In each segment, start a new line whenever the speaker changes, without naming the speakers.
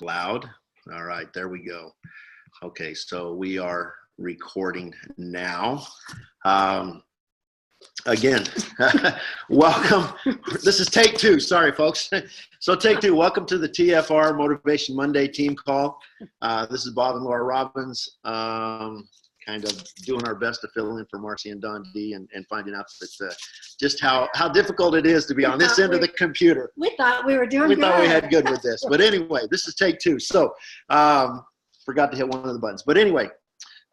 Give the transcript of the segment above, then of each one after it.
Loud. All right, there we go. Okay, so we are recording now. Again, welcome. This is take two. Sorry, folks. So take two. Welcome to the TFR Motivation Monday team call. This is Bob and Laura Robbins, kind of doing our best to fill in for Marcy and Don D, and finding out that just how difficult it is to be on this end of the computer.
We thought we were doing good.
We thought we had good with this. But anyway, this is take two. So forgot to hit one of the buttons. But anyway,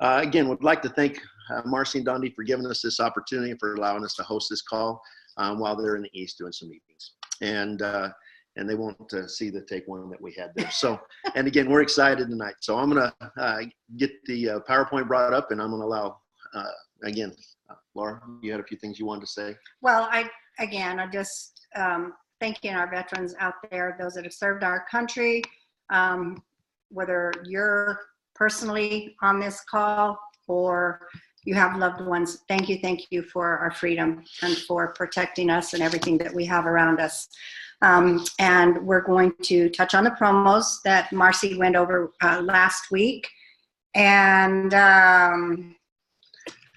again, would like to thank Marcy and Don D for giving us this opportunity, for allowing us to host this call while they're in the East doing some meetings. And they won't see the take one that we had there. So, and again, we're excited tonight. So I'm going to get the PowerPoint brought up, and I'm going to allow, again, Laura, you had a few things you wanted to say?
Well, I just thanking our veterans out there, those that have served our country, whether you're personally on this call or you have loved ones. Thank you for our freedom and for protecting us and everything that we have around us. And we're going to touch on the promos that Marcy went over last week. And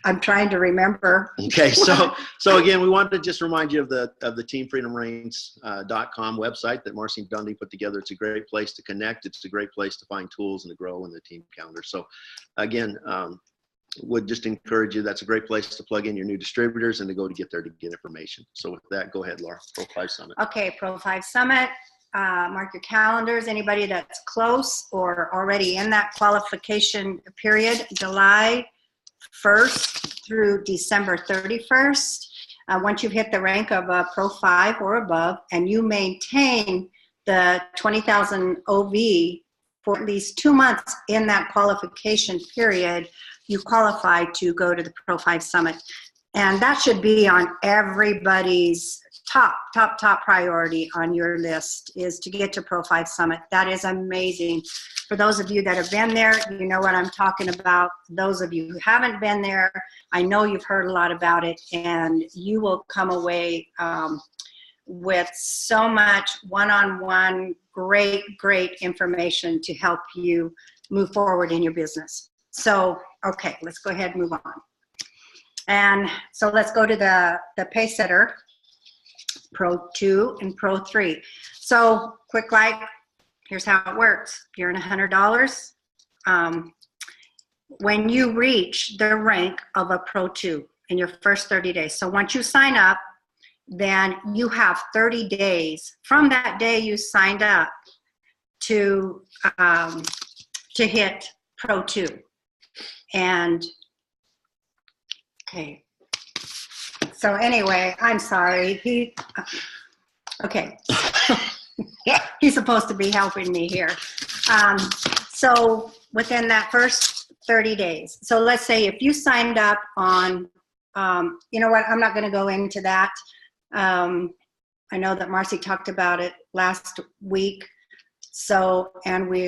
I'm trying to remember.
Okay, so again, we wanted to just remind you of the teamfreedomreigns.com website that Marcy and Dundee put together. It's a great place to connect. It's a great place to find tools and to grow in the team calendar. So again, would just encourage you. That's a great place to plug in your new distributors and to go to get there to get information. So with that, go ahead, Laura. ProFi Summit.
Okay, ProFi Summit. Mark your calendars. Anybody that's close or already in that qualification period, July 1st through December 31st. Once you've hit the rank of Pro 5 or above, and you maintain the 20,000 OV for at least 2 months in that qualification period, you qualify to go to the ProFi Summit. And that should be on everybody's top priority on your list, is to get to ProFi Summit. That is amazing. For those of you that have been there, you know what I'm talking about. Those of you who haven't been there, I know you've heard a lot about it, and you will come away with so much one-on-one, great information to help you move forward in your business. So, okay, let's go ahead and move on. And so let's go to the Pacesetter Pro 2 and Pro 3. So quick, here's how it works. You're in $100. When you reach the rank of a Pro 2 in your first 30 days. So once you sign up, then you have 30 days from that day you signed up to hit Pro 2. And okay, so anyway, I'm sorry. Okay, he's supposed to be helping me here. So within that first 30 days, so let's say if you signed up on, you know what, I'm not going to go into that. I know that Marcy talked about it last week. So, and we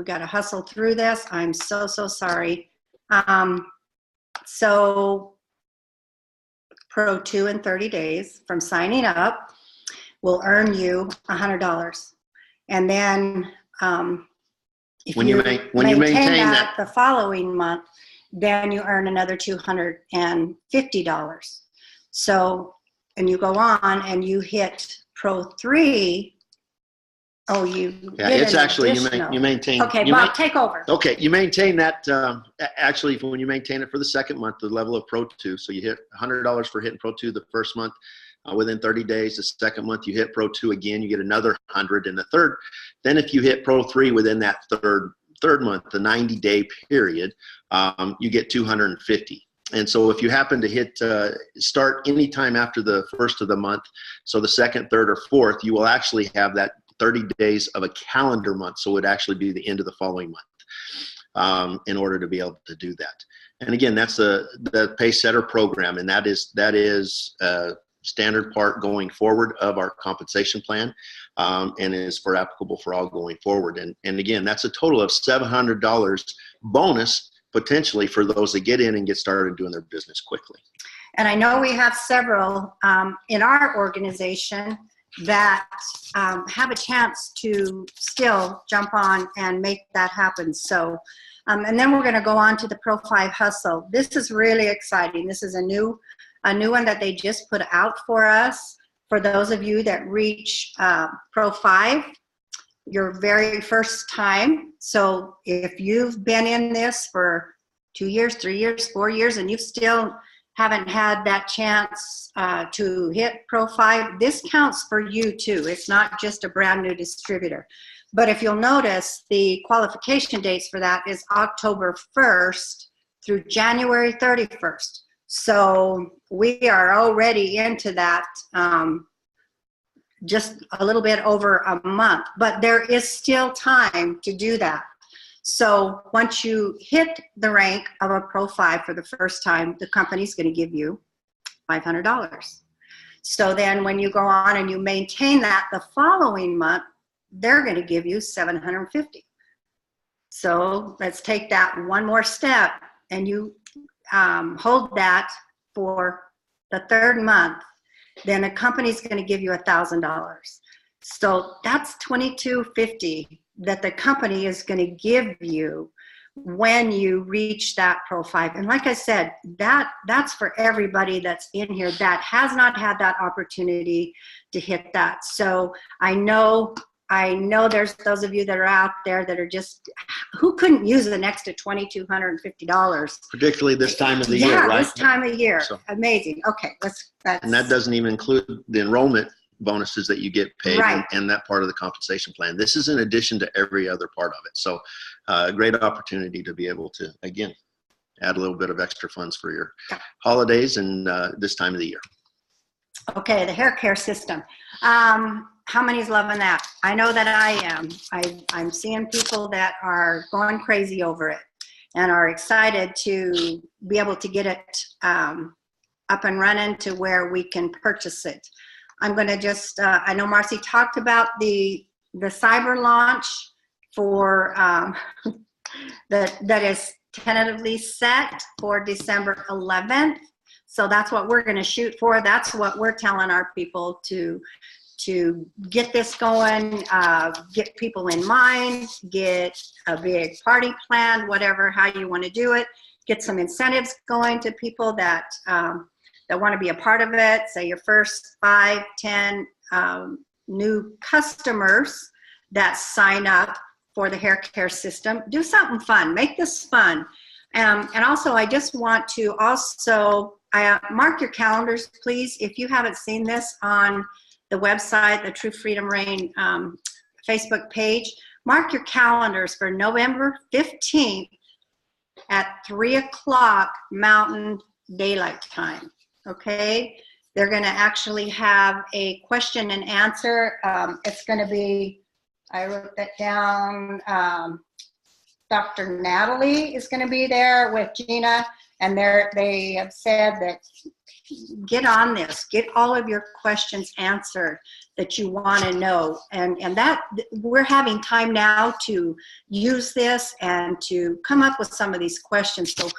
got to hustle through this. I'm so sorry. So Pro 2 in 30 days from signing up will earn you $100. And then if you maintain that the following month, then you earn another $250. So, and you go on and you hit Pro 3. Oh, it's actually, you maintain. Okay, Bob, take over.
Okay, you maintain that, actually, when you maintain it for the second month, the level of Pro 2, so you hit $100 for hitting Pro 2 the first month. Within 30 days, the second month, you hit Pro 2 again, you get another 100 in the third. Then if you hit Pro 3 within that third month, the 90-day period, you get 250. And so if you happen to hit start anytime after the first of the month, so the second, third, or fourth, you will actually have that 30 days of a calendar month. So it would actually be the end of the following month in order to be able to do that. And again, that's the Pacesetter program, and that is a standard part going forward of our compensation plan, and is applicable for all going forward. And again, that's a total of $700 bonus potentially for those that get in and get started doing their business quickly.
And I know we have several in our organization that have a chance to still jump on and make that happen. So, and then we're going to go on to the Pro5 Hustle. This is really exciting. This is a new one that they just put out for us. For those of you that reach Pro5, your very first time. So if you've been in this for 2 years, 3 years, 4 years, and you still haven't had that chance to hit Pro5, this counts for you too. It's not just a brand new distributor. But if you'll notice, the qualification dates for that is October 1st through January 31st. So we are already into that, just a little bit over a month, but there is still time to do that. So once you hit the rank of a Pro5 for the first time, the company's going to give you $500. So then when you go on and you maintain that the following month, they're going to give you $750. So let's take that one more step, and you hold that for the third month, then the company's going to give you $1,000. So that's $2,250 that the company is going to give you when you reach that Pro5. And like I said, that's for everybody that's in here that has not had that opportunity to hit that. So I know there's those of you that are out there that are just, who couldn't use an extra $2,250?
Particularly this time of the year, right?
Yeah, this time of year.
So,
amazing. Okay,
and that doesn't even include the enrollment bonuses that you get paid,
right,
and that part of the compensation plan. This is in addition to every other part of it. So a great opportunity to be able to, again, add a little bit of extra funds for your holidays and this time of the year.
Okay, the hair care system. How many's loving that? I know that I am. I'm seeing people that are going crazy over it and are excited to be able to get it up and running to where we can purchase it. I'm going to just, I know Marcy talked about the cyber launch for, that is tentatively set for December 11th. So that's what we're going to shoot for. That's what we're telling our people to get this going, get people in mind, get a big party plan, whatever, how you want to do it, get some incentives going to people that want to be a part of it. Say your first 5, 10 new customers that sign up for the hair care system, do something fun, make this fun. And also, I just want to also mark your calendars, please. If you haven't seen this on the website, the True Freedom Reign Facebook page, mark your calendars for November 15th at 3 o'clock Mountain Daylight Time. Okay, they're going to actually have a question and answer. It's going to be, I wrote that down, Dr. Natalie is going to be there with Gina, and they have said that get on this, get all of your questions answered that you want to know, and that we're having time now to use this and to come up with some of these questions. So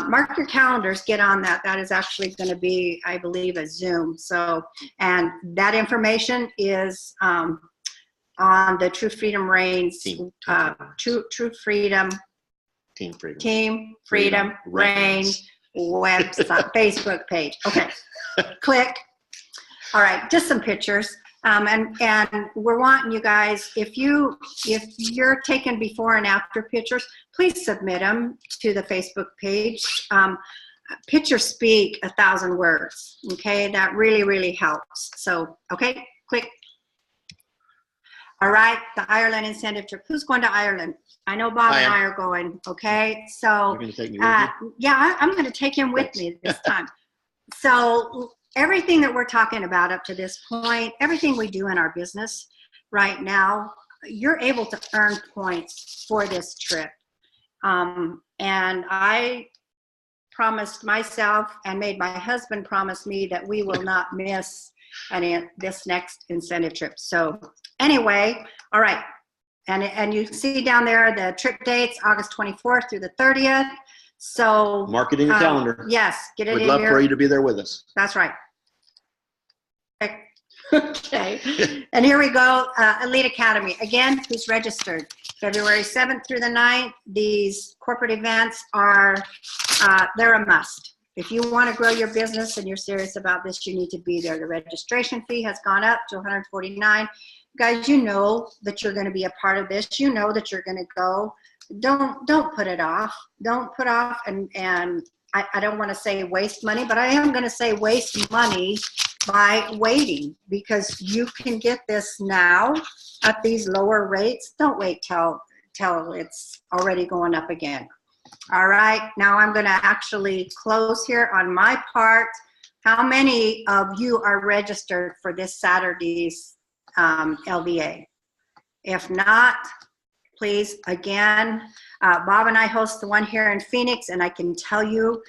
mark your calendars, get on that. That is actually going to be, I believe, a Zoom. So, and that information is on the True Freedom Reigns, True Freedom Team Freedom Reign website, Facebook page. Okay, click. All right, just some pictures. And we're wanting you guys, if you're taking before and after pictures, please submit them to the Facebook page. Pictures speak 1,000 words. Okay, that really, really helps. So, okay, click. All right, the Ireland incentive trip. Who's going to Ireland? I know Bob and I are going. Okay, so
you're going to take me with you?
Yeah, I'm going to take him with me this time. So everything that we're talking about up to this point, everything we do in our business right now, you're able to earn points for this trip. And I promised myself and made my husband promise me that we will not miss this next incentive trip. So anyway, all right. And you see down there the trip dates, August 24th through the 30th. So
mark it in your calendar.
Yes, get it in
We'd love for you to be there with us.
That's right. Okay. Okay. And here we go. Elite Academy. Again, who's registered? February 7th through the 9th. These corporate events are, they're a must. If you want to grow your business and you're serious about this, you need to be there. The registration fee has gone up to $149. Guys, you know that you're going to be a part of this. You know that you're going to go. Don't put it off. Don't put off, and I don't want to say waste money, but I am going to say waste money by waiting, because you can get this now at these lower rates. Don't wait till it's already going up again. All right, now I'm going to actually close here on my part. How many of you are registered for this Saturday's LBA? If not, please, again, Bob and I host the one here in Phoenix, and I can tell you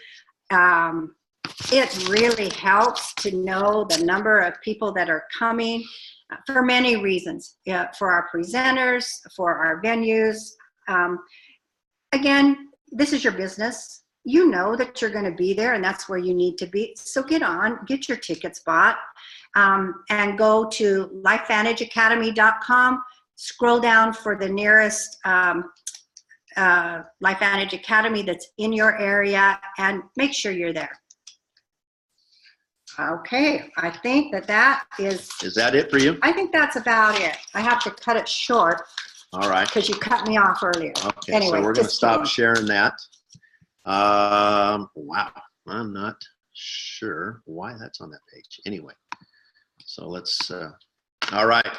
it really helps to know the number of people that are coming for many reasons. Yeah, for our presenters, for our venues. Again, this is your business. You know that you're going to be there, and that's where you need to be. So get your tickets bought, and go to LifeVantageAcademy.com. Scroll down for the nearest LifeVantage Academy that's in your area, and make sure you're there. Okay, I think that is... Is
that it for you?
I think that's about it. I have to cut it short.
All right.
Because you cut me off earlier.
Okay,
anyway,
so we're going to stop
kidding.
sharing that. Wow, I'm not sure why that's on that page. Anyway, so let's, all right.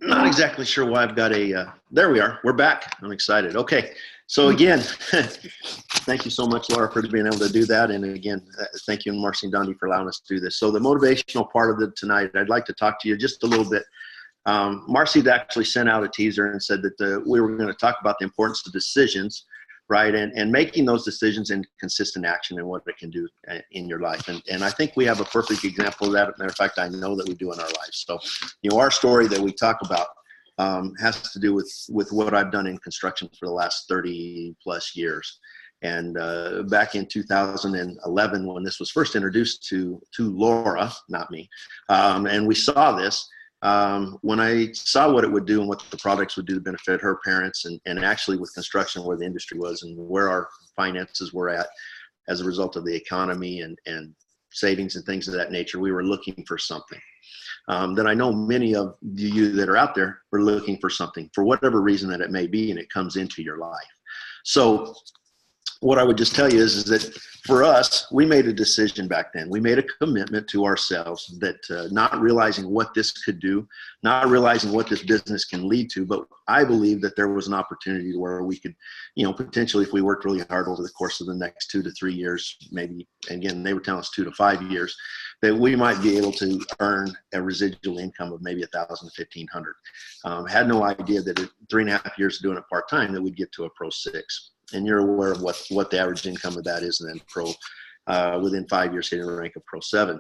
Not exactly sure why I've got a, there we are. We're back. I'm excited. Okay, so again, thank you so much, Laura, for being able to do that. And again, thank you, Marcy and Dondi, for allowing us to do this. So the motivational part of it tonight, I'd like to talk to you just a little bit. Marcy had actually sent out a teaser and said that we were going to talk about the importance of decisions, right? And making those decisions in consistent action and what it can do in your life. And I think we have a perfect example of that. As a matter of fact, I know that we do in our lives. So, our story that we talk about has to do with what I've done in construction for the last 30 plus years. And back in 2011, when this was first introduced to Laura, not me, and we saw this, when I saw what it would do and what the products would do to benefit her parents, and actually with construction where the industry was and where our finances were at as a result of the economy and savings and things of that nature, we were looking for something. That I know many of you that are out there are looking for something for whatever reason that it may be, and it comes into your life. So what I would just tell you is that for us, we made a decision back then. We made a commitment to ourselves that not realizing what this could do, not realizing what this business can lead to, but I believe that there was an opportunity where we could, potentially, if we worked really hard over the course of the next 2 to 3 years, maybe, again, they were telling us 2 to 5 years, that we might be able to earn a residual income of maybe $1,000 to $1,500. Had no idea that at 3.5 years of doing it part-time that we'd get to a Pro 6. And you're aware of what the average income of that is, and then Pro, within 5 years, hitting a rank of Pro 7.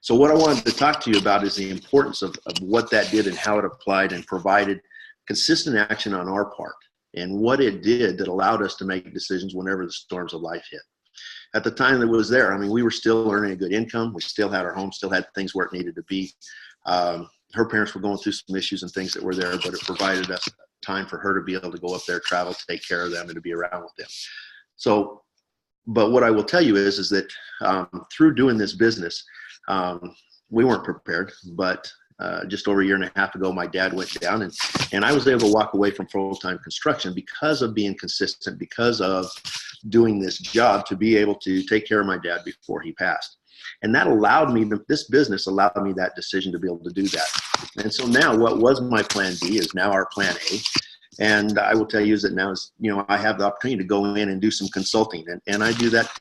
So what I wanted to talk to you about is the importance of what that did and how it applied and provided consistent action on our part, and what it did that allowed us to make decisions whenever the storms of life hit. At the time that was there, we were still earning a good income. We still had our home, still had things where it needed to be. Her parents were going through some issues and things that were there, but it provided us time for her to be able to go up there, travel, take care of them, and to be around with them. So, but what I will tell you is that through doing this business, we weren't prepared, but just over 1.5 years ago, my dad went down, and I was able to walk away from full-time construction because of being consistent, because of doing this job, to be able to take care of my dad before he passed. And that allowed me, this business allowed me that decision to be able to do that. And so now what was my plan B is now our plan A. And I will tell you is that now is, I have the opportunity to go in and do some consulting. And I do that,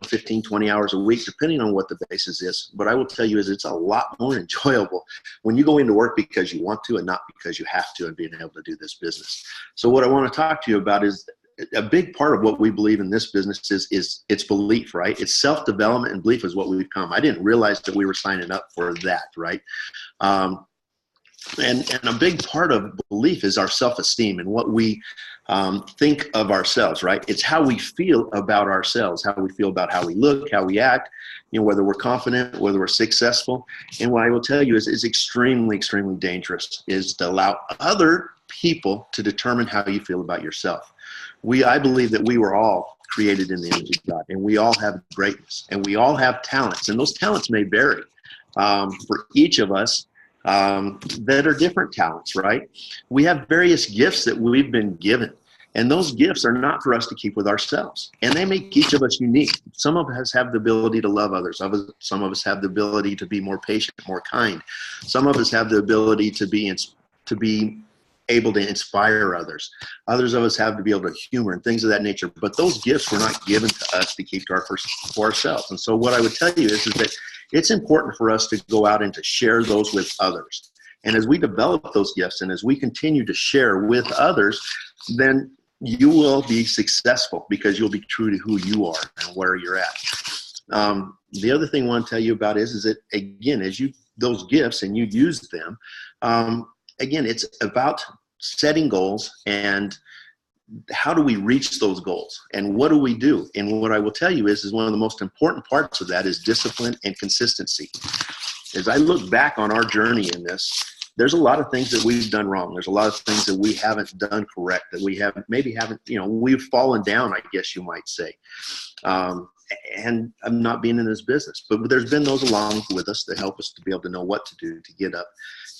15, 20 hours a week, depending on what the basis is. But I will tell you is it's a lot more enjoyable when you go into work because you want to and not because you have to, and being able to do this business. So what I want to talk to you about is a big part of what we believe in this business is it's belief, right? It's self-development, and belief is what we've come. I didn't realize that we were signing up for that, right? And a big part of belief is our self-esteem and what we think of ourselves, right? It's how we feel about ourselves, how we feel about how we look, how we act, whether we're confident, whether we're successful. And what I will tell you is it's extremely, extremely dangerous is to allow other people to determine how you feel about yourself. I believe that we were all created in the image of God, and we all have greatness, and we all have talents, and those talents may vary for each of us. That are different talents, right? We have various gifts that we've been given, and those gifts are not for us to keep with ourselves, and they make each of us unique. Some of us have the ability to love others. Some of us have the ability to be more patient, more kind. Some of us have the ability to be able to inspire others. Others of us have to be able to humor and things of that nature, but those gifts were not given to us to keep for ourselves. And so what I would tell you is that it's important for us to go out and to share those with others. And as we develop those gifts and as we continue to share with others, then you will be successful because you'll be true to who you are and where you're at. The other thing I want to tell you about is that, again, as those gifts and you use them, again, it's about setting goals and how do we reach those goals and what do we do? And what I will tell you is one of the most important parts of that is discipline and consistency. As I look back on our journey in this, there's a lot of things that we've done wrong. There's a lot of things that we haven't done correct, that we haven't, we've fallen down, I guess you might say. And I'm not being in this business, but there's been those along with us that help us to be able to know what to do, to get up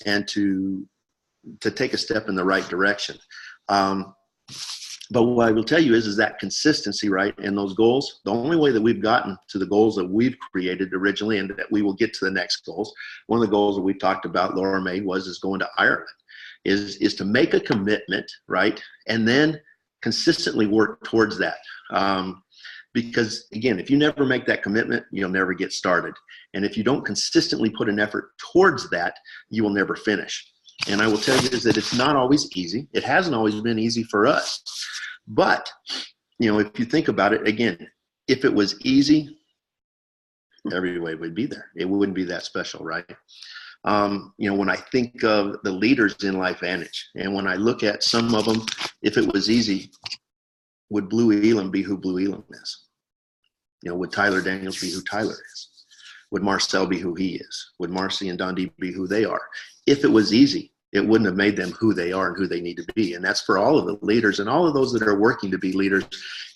and to take a step in the right direction. But what I will tell you is that consistency, right, and those goals, the only way that we've gotten to the goals that we've created originally and that we will get to the next goals, one of the goals that we talked about, Laura made, is going to Ireland, is to make a commitment, right, and then consistently work towards that. Because, again, if you never make that commitment, you'll never get started. And if you don't consistently put an effort towards that, you will never finish. And I will tell you is that it's not always easy. It hasn't always been easy for us. But, if you think about it, again, if it was easy, everybody would be there. It wouldn't be that special, right? When I think of the leaders in LifeVantage, and when I look at some of them, if it was easy, would Blue Elam be who Blue Elam is? Would Tyler Daniels be who Tyler is? Would Marcel be who he is? Would Marcy and Dondi be who they are? If it was easy, it wouldn't have made them who they are and who they need to be. And that's for all of the leaders and all of those that are working to be leaders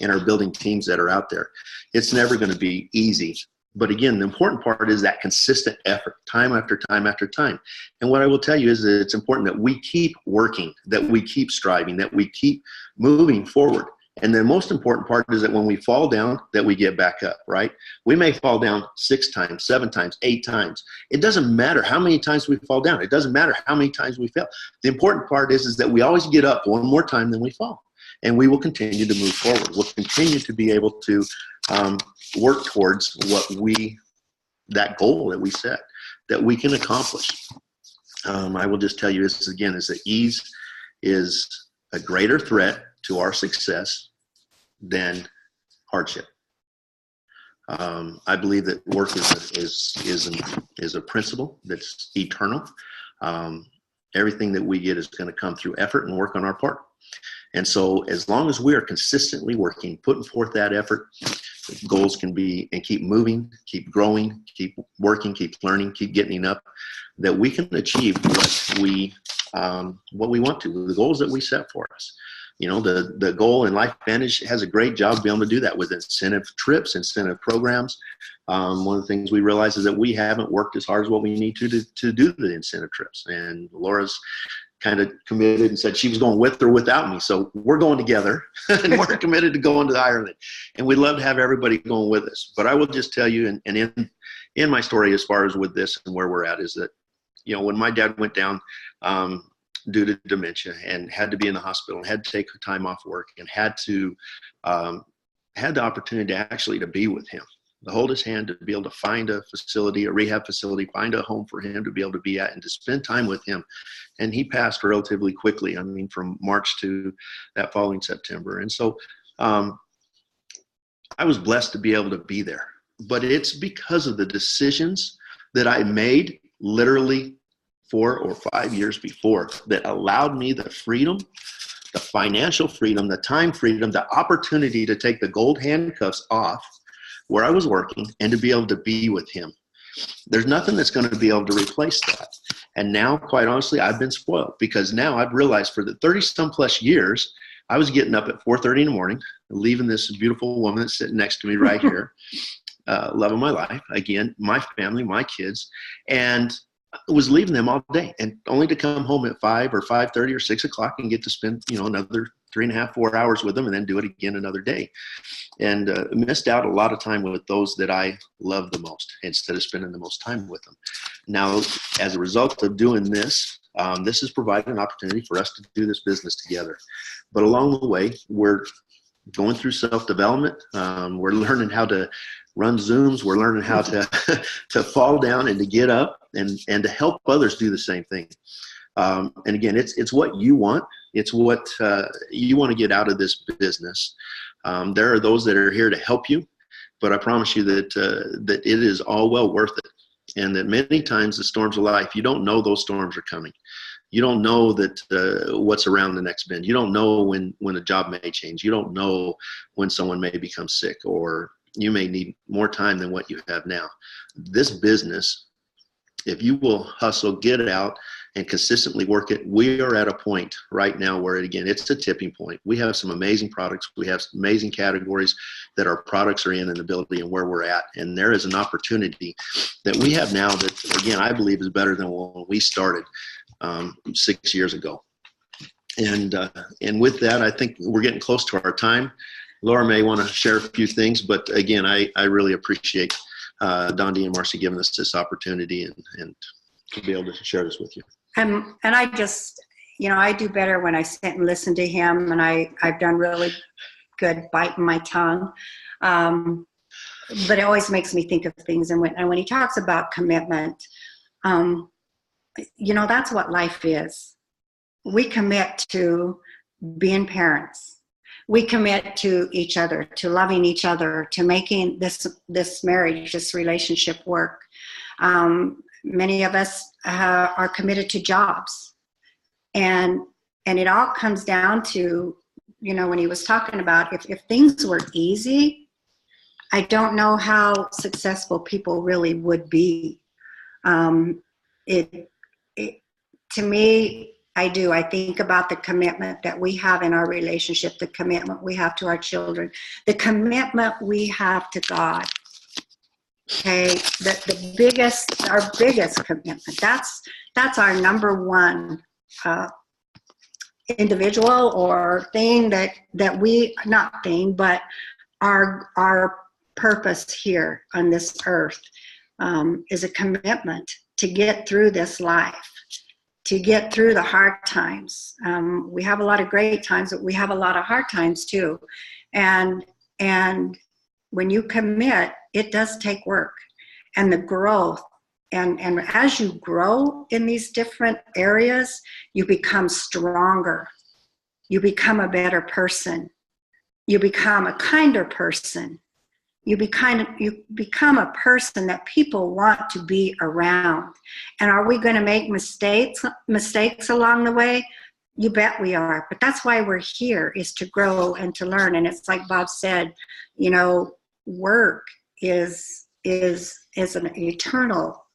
and are building teams that are out there. It's never going to be easy. But again, the important part is that consistent effort, time after time after time. And what I will tell you is that it's important that we keep working, that we keep striving, that we keep moving forward. And the most important part is that when we fall down, that we get back up, right? We may fall down 6 times, 7 times, 8 times. It doesn't matter how many times we fall down. It doesn't matter how many times we fail. The important part is that we always get up one more time than we fall. And we will continue to move forward. We'll continue to be able to work towards that goal that we set, that we can accomplish. I will just tell you this again, is that ease is a greater threat to our success than hardship. I believe that work is a principle that's eternal. Everything that we get is going to come through effort and work on our part. And so as long as we are consistently working, putting forth that effort, goals can be, and keep moving, keep growing, keep working, keep learning, keep getting up, that we can achieve what we want to, the goals that we set for us. The goal in LifeVantage has a great job of being able to do that with incentive trips, incentive programs. One of the things we realize is that we haven't worked as hard as what we need to do the incentive trips. And Laura's kind of committed and said she was going with or without me. So we're going together and we're committed to going to Ireland. And we'd love to have everybody going with us. But I will just tell you, and in my story as far as with this and where we're at, is that, when my dad went down due to dementia and had to be in the hospital and had to take time off work and had the opportunity to be with him, to hold his hand, to be able to find a facility, a rehab facility, find a home for him to be able to be at and to spend time with him. And he passed relatively quickly. I mean, from March to that following September. And so I was blessed to be able to be there. But it's because of the decisions that I made literally 4 or 5 years before that allowed me the freedom, the financial freedom, the time freedom, the opportunity to take the gold handcuffs off where I was working and to be able to be with him. There's nothing that's going to be able to replace that. And now, quite honestly, I've been spoiled because now I've realized for the 30-some plus years, I was getting up at 4:30 in the morning, leaving this beautiful woman that's sitting next to me right here, love of my life, again, my family, my kids, and was leaving them all day and only to come home at 5 or 5:30 or 6 o'clock and get to spend, another 3.5, 4 hours with them and then do it again another day. And missed out a lot of time with those that I love the most instead of spending the most time with them. Now, as a result of doing this, this has provided an opportunity for us to do this business together. But along the way, we're going through self-development. We're learning how to run Zooms. We're learning how to to fall down and to get up and to help others do the same thing. And again, it's what you want. It's what you want to get out of this business. There are those that are here to help you, but I promise you that that it is all well worth it. And that many times the storms of life, you don't know those storms are coming. You don't know that what's around the next bend. You don't know when a job may change. You don't know when someone may become sick, or you may need more time than what you have now. This business, if you will hustle, get it out, and consistently work it, we are at a point right now where, again, it's a tipping point. We have some amazing products. We have some amazing categories that our products are in and ability and where we're at. And there is an opportunity that we have now that, again, I believe is better than when we started 6 years ago. And with that, I think we're getting close to our time. Laura may want to share a few things, but again, I really appreciate Dondi and Marcy giving us this opportunity and to be able to share this with you.
And I just, I do better when I sit and listen to him, and I've done really good biting my tongue. But it always makes me think of things. And when he talks about commitment, that's what life is. We commit to being parents. We commit to each other, to loving each other, to making this marriage, this relationship work. Many of us are committed to jobs, and it all comes down to, when he was talking about if things were easy, I don't know how successful people really would be. To me, I think about the commitment that we have in our relationship, the commitment we have to our children, the commitment we have to God. Okay, our biggest commitment. That's our number one individual or thing that we, not thing, but our purpose here on this earth is a commitment to get through this life, to get through the hard times. We have a lot of great times, but we have a lot of hard times too. And when you commit, it does take work. And the growth, and as you grow in these different areas, you become stronger. You become a better person. You become a kinder person. You become a person that people want to be around. And are we going to make mistakes along the way? You bet we are. But that's why we're here, is to grow and to learn. And it's like Bob said, work is an eternal,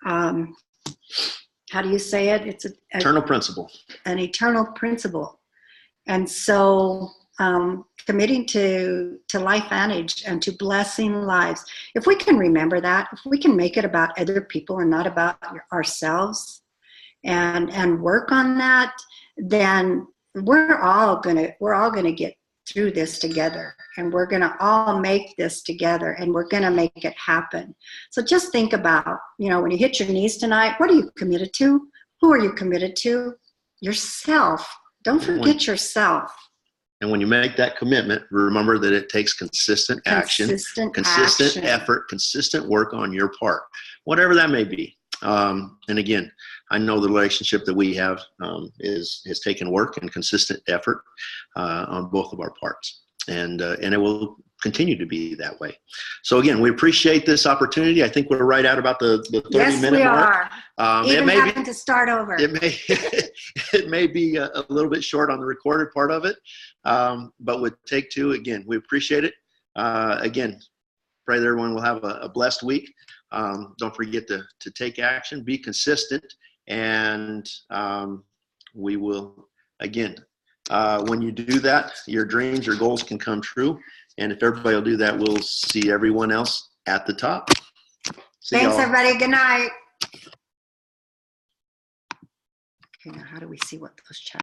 how do you say it? It's
eternal principle. An
eternal principle. And so committing to LifeVantage and to blessing lives, if we can remember that, if we can make it about other people and not about ourselves, and work on that, then we're all gonna get through this together, and we're gonna all make this together, and we're gonna make it happen. So just think about, when you hit your knees tonight, what are you committed to? Who are you committed to? Yourself. Don't forget yourself.
And when you make that commitment, remember that it takes consistent action, consistent effort, consistent work on your part, whatever that may be. And again, I know the relationship that we have has taken work and consistent effort on both of our parts. And it will continue to be that way. So again, we appreciate this opportunity. I think we're right at about the 30-minute mark.
Even having to start over.
It may be a little bit short on the recorded part of it, but with take two, again, we appreciate it. Again, pray that everyone will have a blessed week. Don't forget to take action, be consistent, and we will, again, when you do that, your dreams, your goals can come true. And if everybody will do that, we'll see everyone else at the top.
Thanks, everybody. Good night. Okay, now how do we see what those chats